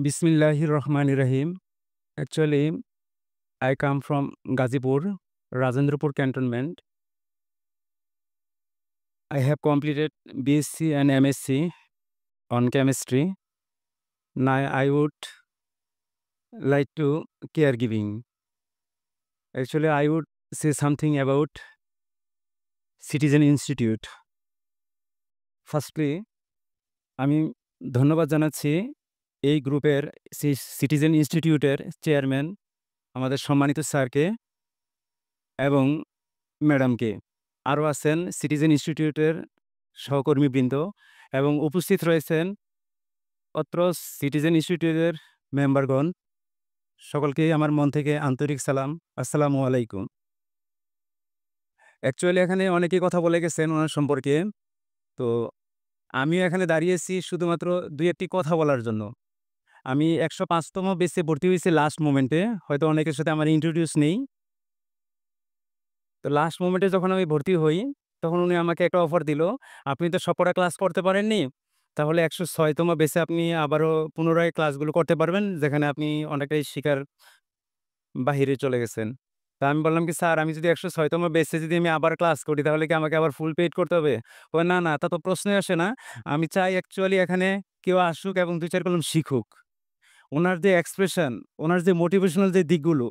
Bismillahir Rahmanir Rahim. Actually, I come from Gazipur, Rajendrapur Cantonment. I have completed BSc and MSc on chemistry. Now I would like to caregiving. Actually, I would say something about Citizen Institute. Firstly, আমি ধন্যবাদ জানাচ্ছি এই গ্রুপের citizen ইনস্টিটিউটের chairman আমাদের সম্মানিত স্যারকে এবং ম্যাডামকে। আরও আছেন সিটিজেন ইনস্টিটিউটের সহকর্মীবৃন্দ এবং উপস্থিত রয়েছেন অত্র সিটিজেন ইনস্টিটিউটের মেম্বারগণ। সকলকেই আমার মন থেকে আন্তরিক সালাম। আসসালামু আলাইকুম। অ্যাকচুয়ালি এখানে অনেকেই কথা বলে গেছেন ওনার সম্পর্কে। তো আমিও এখানে দাঁড়িয়েছি শুধুমাত্র ২-১ টি কথা বলার জন্য। আমি ১০৫তম বেচে ভর্তি হয়েছি লাস্ট মোমেন্টে। হয়তো অনেকের সাথে আমার ইন্ট্রোডিউস নেই। তো লাস্ট মোমেন্টে যখন আমি ভর্তি হই, তখন উনি আমাকে একটা অফার দিল, "আপনি তো সবকটা ক্লাস করতে পারেননি। তাহলে ১০৬তম বেচে আপনি আবারও পুনরায় ক্লাসগুলো করতে পারবেন, যেখানে আপনি অনেকটাই শিখার বাহিরে চলে গেছেন।" তা আমি বললাম কি, "স্যার, আমি যদি ১০৬তম বেচে যদি আমি আবার ক্লাস করি, তাহলে কি আমাকে আবার ফুল পেইড করতে হবে?" কয়, "না, না, তা তো প্রশ্নই আসে না। আমি চাই অ্যাকচুয়ালি এখানে কেউ আসুক এবং ২-৪ কলম শিখুক।" উনার যে এক্সপ্রেশন, উনার যে মোটিভেশনাল যে দিকগুলো,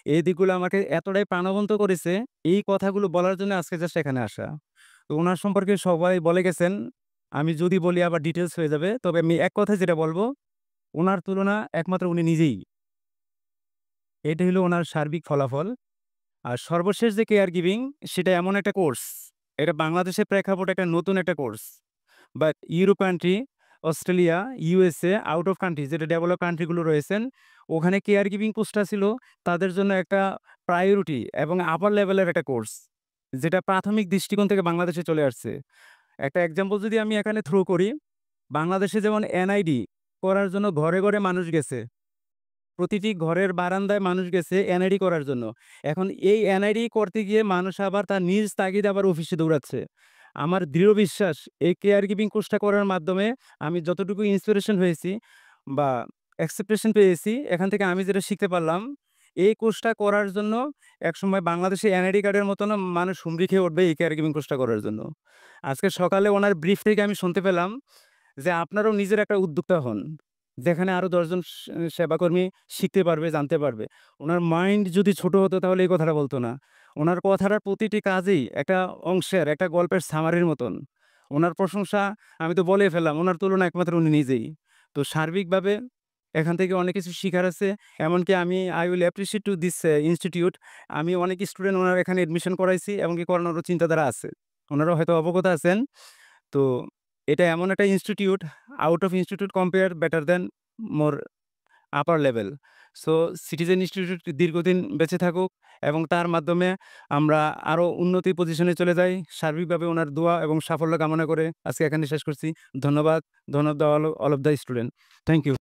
এই দিকগুলো আমাকে এতটাই প্রাণবন্ত করেছে, এই কথাগুলো বলার জন্য আজকে জাস্ট এখানে আসা। তো উনার সম্পর্কে সবাই বলে গেছেন। আমি যদি বলি আবার ডিটেইলস হয়ে যাবে। তবে আমি এক কথায় যেটা বলব, উনার তুলনা একমাত্র উনি নিজেই। এটাই হলো উনার সার্বিক ফলাফল। আর সর্বশেষ যে কেয়ার গিভিং, সেটা এমন একটা কোর্স। এটা বাংলাদেশের প্রেক্ষাপটে একটা নতুন একটা course. But Europe country, Australia, USA, out of country যেটা ডেভেলপ কান্ট্রি গুলো রয়েছেন, ওখানে কেয়ার গিভিং কোর্সটা ছিল তাদের জন্য একটা প্রায়োরিটি এবং আপার লেভেলের একটা কোর্স। যেটা প্রাথমিক দৃষ্টিকোণ থেকে বাংলাদেশে চলে আসছে। একটা এক্সাম্পল যদি আমি এখানে থ্রো করি, বাংলাদেশে যেমন এনআইডি করার জন্য ঘরে, ঘরে মানুষ গেছে। প্রতিটি ঘরের বারান্দায় মানুষ গেছে এনআইডি করার জন্য। এখন এই এনআইডি করতে গিয়ে মানুষ আবার তার নিজ তাগিদে আবার অফিসে দৌড়াচ্ছে। আমার দৃঢ় বিশ্বাস এই কেয়ার গিভিং কোর্সটা করার মাধ্যমে আমি যতটুকু ইন্সপিরেশন হয়েছি বা অ্যাকসেপ্টেশন পেয়েছি, এখান থেকে আমি যেটা শিখতে পারলাম, এই কোর্সটা করার জন্য একসময় বাংলাদেশে এনআইডি কার্ডের মতন মানুষ হুমড়ি খেয়ে উঠবে এই কেয়ার গিভিং কোর্সটা করার জন্য। আজকে সকালে ওনার ব্রিফ থেকে আমি শুনতে পেলাম যে আপনারাও নিজের একটা উদ্যোক্তা হন। যেখানে আরো ১০ জন সেবাকর্মী শিখতে পারবে, জানতে পারবে। উনার মাইন্ড যদি ছোট হতো তাহলে এই কথাটা বলত না। উনার কথাটার প্রতিটি কাজেই একটা অংশের, একটা গল্পের সামারির মতন। উনার প্রশংসা আমি তো বলেই ফেললাম, উনার তুলনা একমাত্র উনি নিজেই। তো সার্বিকভাবে এখান থেকে অনেক কিছু শিখার আছে। এমনকি আমি I will appreciate to this institute. আমি অনেক স্টুডেন্ট উনার এখানে এডমিশন করাইছি এমনকি করানোরও চিন্তাধারা আছে। উনারাও হয়তো অবগত আছেন। তো এটা এমন একটা institute, out of institute compare better than more upper level. So citizen institute দীর্ঘদিন বেঁচে থাকুক এবং তার মাধ্যমে আমরা আরো উন্নতি পজিশনে চলে যাই। সার্বিকভাবে উনার দোয়া এবং সাফল্য কামনা করে আজকে এখানে শেষ করছি। ধন্যবাদ। ধন্যবাদ all all of the student. Thank you.